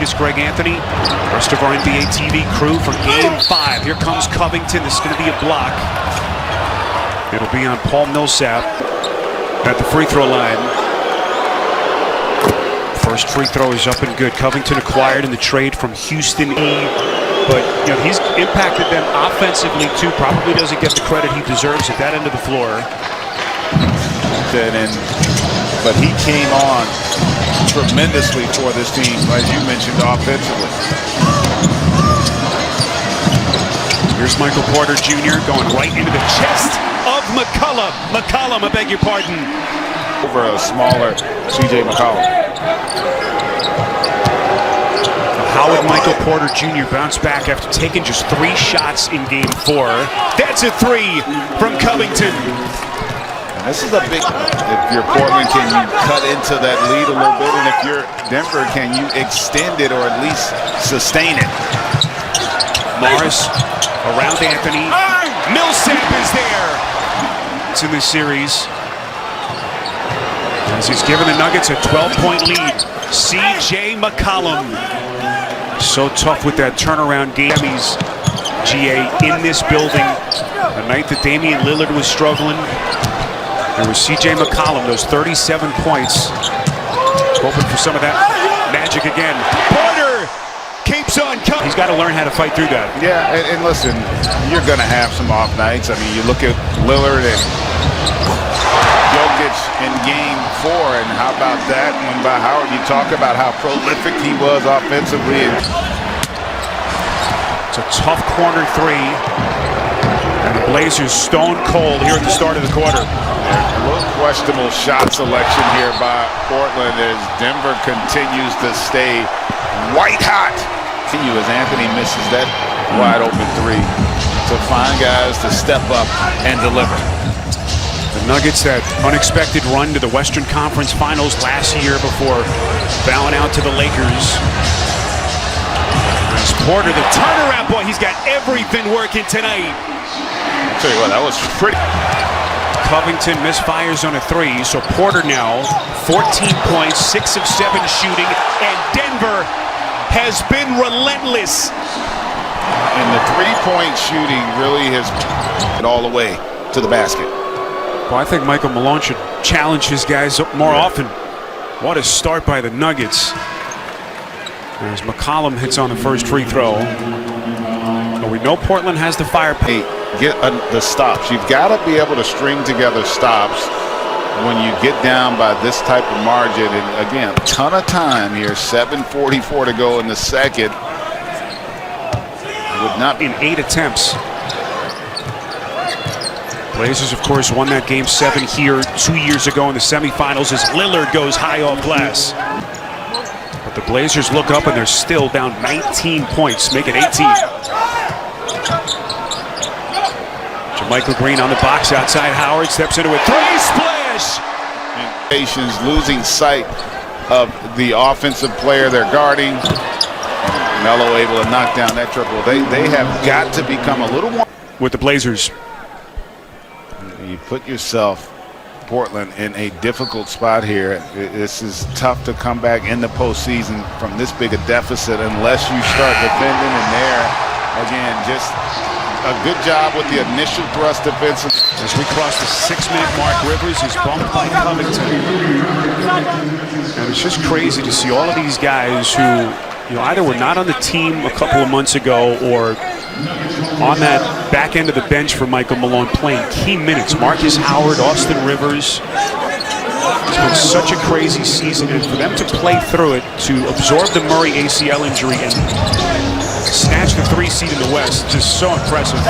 Cletus, Greg Anthony, rest of our NBA TV crew for Game 5. Here comes Covington. This is going to be a block. It'll be on Paul Millsap at the free throw line. First free throw is up and good. Covington acquired in the trade from Houston But he's impacted them offensively too. Probably doesn't get the credit he deserves at that end of the floor. But he came on tremendously for this team, as you mentioned, offensively. Here's Michael Porter Jr. going right into the chest of McCollum. McCollum, I beg your pardon. Over a smaller C.J. McCollum. How would Michael Porter Jr. bounce back after taking just 3 shots in Game 4? That's a 3 from Covington. And this is a big one. If you're Portland, can you cut into that lead a little bit? And if you're Denver, can you extend it or at least sustain it? Morris around Anthony. Millsap is there. It's in this series. As he's given the Nuggets a 12-point lead. C.J. McCollum. So tough with that turnaround game. He's GA in this building. A night that Damian Lillard was struggling. There was C.J. McCollum, those 37 points. Hoping for some of that magic again. Porter keeps on coming. He's got to learn how to fight through that. Yeah, and listen, you're going to have some off nights. I mean, you look at Lillard and Jokic in Game 4, and how about that? And by Howard, you talk about how prolific he was offensively. It's a tough corner 3. And the Blazers stone cold here at the start of the quarter. A little questionable shot selection here by Portland as Denver continues to stay white hot. Continue as Anthony misses that wide open 3 to find guys to step up and deliver. The Nuggets, that unexpected run to the Western Conference Finals last year before bowing out to the Lakers. There's Porter, the turnaround boy. He's got everything working tonight. I'll tell you what, that was pretty. Covington misfires on a 3, so Porter now 14 points, 6 of 7 shooting, and Denver has been relentless. And the 3-point shooting really has it all the way to the basket. Well, I think Michael Malone should challenge his guys more often. What a start by the Nuggets. As McCollum hits on the first free throw. But we know Portland has the fire. Get the stops. You've got to be able to string together stops when you get down by this type of margin. And again, a ton of time here. 7:44 to go in the second. Would not be in 8 attempts. Blazers, of course, won that Game 7 here 2 years ago in the semifinals as Lillard goes high off glass. But the Blazers look up and they're still down 19 points, make it 18. Michael Green on the box outside. Howard steps into a 3 splash. Patience, losing sight of the offensive player they're guarding. Melo able to knock down that triple. They have got to become a little more with the Blazers. You put yourself, Portland, in a difficult spot here. This is tough to come back in the postseason from this big a deficit unless you start defending. And there, again, just a good job with the initial thrust defensive. As we cross the 6-minute mark, Rivers is bumped by Covington. And it's just crazy to see all of these guys who, either were not on the team a couple of months ago or on that back end of the bench for Michael Malone playing key minutes. Marcus Howard, Austin Rivers. It's been such a crazy season, and for them to play through it, to absorb the Murray ACL injury and snatch the 3 seed in the West, just so impressive.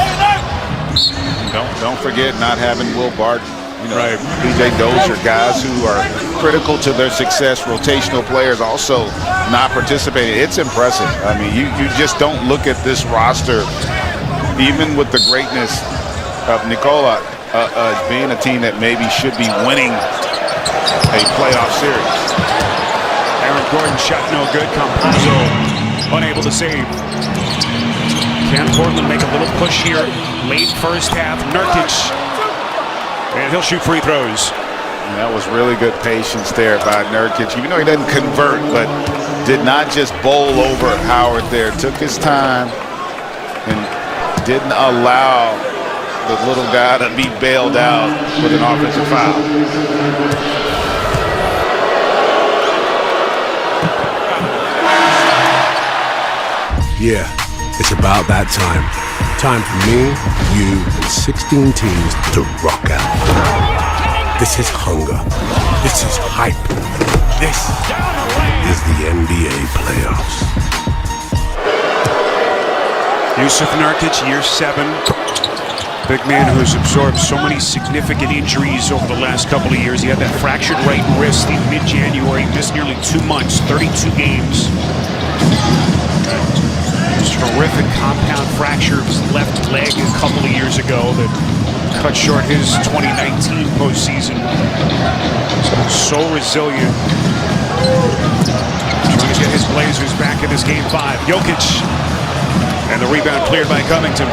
Don't forget not having Will Barton. Right. PJ Dozier, guys who are critical to their success, rotational players also not participating. It's impressive. I mean, you just don't look at this roster, even with the greatness of Nikola, as being a team that maybe should be winning a playoff series. Aaron Gordon shot no good. Campazzo unable to save. Can Portland make a little push here? Late first half. Nurkic. And he'll shoot free throws. And that was really good patience there by Nurkic. Even though he doesn't convert, but did not just bowl over Howard there. Took his time and didn't allow the little guy to be bailed out with an offensive foul. Yeah, it's about that time. Time for me, you, and 16 teams to rock out. This is hunger. This is hype. This is the NBA playoffs. Yusuf Nurkic, year 7. Big man who's absorbed so many significant injuries over the last couple of years. He had that fractured right wrist in mid-January, missed nearly 2 months, 32 games. Terrific compound fracture of his left leg a couple of years ago that cut short his 2019 postseason. So resilient. Trying to get his Blazers back in this game 5. Jokic. And the rebound cleared by Covington.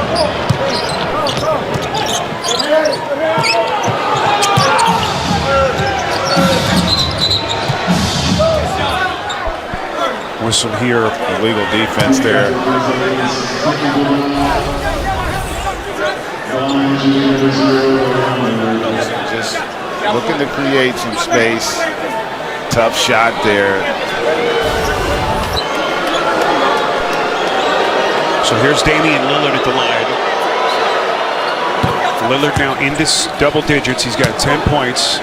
Whistle here. Illegal defense there. Just looking to create some space. Tough shot there. So here's Damian Lillard at the line. Lillard now in this double digits. He's got 10 points.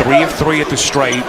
3 of 3 at the stripe.